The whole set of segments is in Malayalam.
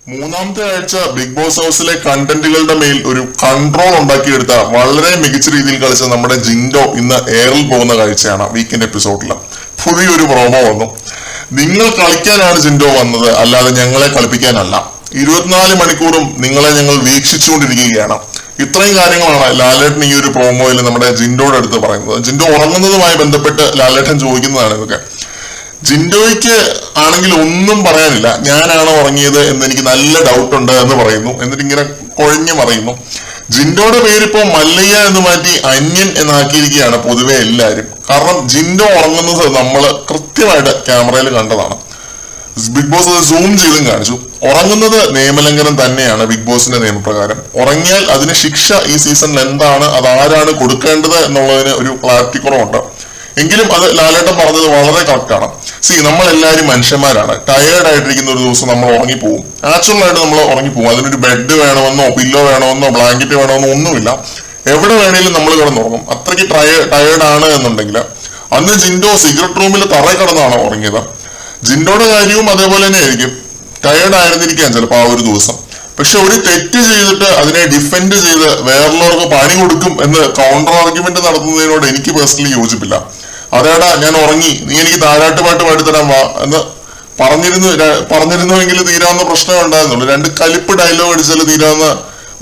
മൂന്നാമത്തെ ആഴ്ച ബിഗ് ബോസ് ഹൗസിലെ കണ്ടന്റുകളുടെ മേൽ ഒരു കൺട്രോൾ ഉണ്ടാക്കിയെടുത്ത വളരെ മികച്ച രീതിയിൽ കളിച്ച നമ്മുടെ ജിൻഡോ ഇന്ന് എയറിൽ പോകുന്ന കാഴ്ചയാണ്. വീക്കെൻഡ് എപ്പിസോഡിൽ പുതിയൊരു പ്രോമോ വന്നു. നിങ്ങൾ കളിക്കാനാണ് ജിൻഡോ വന്നത്, അല്ലാതെ ഞങ്ങളെ കളിപ്പിക്കാനല്ല. 24 മണിക്കൂറും നിങ്ങളെ ഞങ്ങൾ വീക്ഷിച്ചുകൊണ്ടിരിക്കുകയാണ്. ഇത്രയും കാര്യങ്ങളാണ് ലാലേട്ടൻ ഈ ഒരു പ്രോമോയിൽ നമ്മുടെ ജിൻഡോയുടെ അടുത്ത് പറയുന്നത്. ജിൻഡോ ഉറങ്ങുന്നതുമായി ബന്ധപ്പെട്ട് ലാലേട്ടൻ ചോദിക്കുന്നതാണ് ഇതൊക്കെ. ജിൻഡോയ്ക്ക് ആണെങ്കിൽ ഒന്നും പറയാനില്ല, ഞാനാണ് ഉറങ്ങിയത് എന്ന് എനിക്ക് നല്ല ഡൗട്ട് ഉണ്ട് എന്ന് പറയുന്നു. എന്നിട്ട് ഇങ്ങനെ കൊഴിഞ്ഞു പറയുന്നു. ജിൻഡോയുടെ പേരിപ്പോ മല്ലയ്യ എന്ന് മാറ്റി അന്യൻ എന്നാക്കിയിരിക്കുകയാണ് പൊതുവെ എല്ലാവരും. കാരണം ജിൻഡോ ഉറങ്ങുന്നത് നമ്മൾ കൃത്യമായിട്ട് ക്യാമറയിൽ കണ്ടതാണ്. ബിഗ് ബോസ് അത് സൂം ചെയ്തും കാണിച്ചു. ഉറങ്ങുന്നത് നിയമലംഘനം തന്നെയാണ് ബിഗ് ബോസിന്റെ നിയമപ്രകാരം. ഉറങ്ങിയാൽ അതിന് ശിക്ഷ ഈ സീസണിൽ എന്താണ്, അത് ആരാണ് കൊടുക്കേണ്ടത് എന്നുള്ളതിന് ഒരു ക്ലാരിറ്റി കുറവുണ്ട്. എങ്കിലും അത് ലാലേട്ടൻ പറഞ്ഞത് വളരെ കറക്റ്റാണ്. നമ്മൾ എല്ലാവരും മനുഷ്യന്മാരാണ്. ടയേർഡ് ആയിട്ടിരിക്കുന്ന ഒരു ദിവസം നമ്മൾ ഉറങ്ങിപ്പോവും. നാച്ചുറൽ ആയിട്ട് നമ്മൾ ഉറങ്ങിപ്പോവും. അതിനൊരു ബെഡ് വേണമെന്നോ പില്ലോ വേണമെന്നോ ബ്ലാങ്കറ്റ് വേണമെന്നോ ഒന്നുമില്ല. എവിടെ വേണേലും നമ്മൾ കിടന്നുറങ്ങും. അത്രയ്ക്ക് ടയേർഡ് ആണ് എന്നുണ്ടെങ്കിൽ. അന്ന് ജിൻഡോ സിഗരറ്റ് റൂമിൽ തറയിൽ കിടന്നാണ് ഉറങ്ങിയത്. ജിൻഡോയുടെ കാര്യവും അതേപോലെ തന്നെ ആയിരിക്കും. ടയേർഡ് ആയിരുന്നിരിക്കാൻ ചിലപ്പോൾ ആ ഒരു ദിവസം. പക്ഷെ ഒരു തെറ്റ് ചെയ്തിട്ട് അതിനെ ഡിഫെൻഡ് ചെയ്ത് വേറുള്ളവർക്ക് പണി കൊടുക്കും എന്ന് കൗണ്ടർ ആർഗ്യുമെന്റ് നടത്തുന്നതിനോട് എനിക്ക് പേഴ്സണലി യോജിപ്പില്ല. അതേടാ ഞാൻ ഉറങ്ങി, നീ എനിക്ക് താരാട്ടുപാട്ട് പാടിത്തരാൻ വാ എന്ന് പറഞ്ഞിരുന്നുവെങ്കിൽ തീരാവുന്ന പ്രശ്നമേ ഉണ്ടായിരുന്നുള്ളൂ. 2 കലിപ്പ് ഡയലോഗ് അടിച്ചാൽ തീരാവുന്ന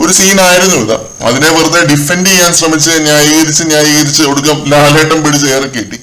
ഒരു സീനായിരുന്നു ഇത്. അതിനെ വെറുതെ ഡിഫെൻഡ് ചെയ്യാൻ ശ്രമിച്ച് ന്യായീകരിച്ച് ഒടുക്കം ലാലേട്ടൻ പിടിച്ച് ഏറെ കെട്ടി.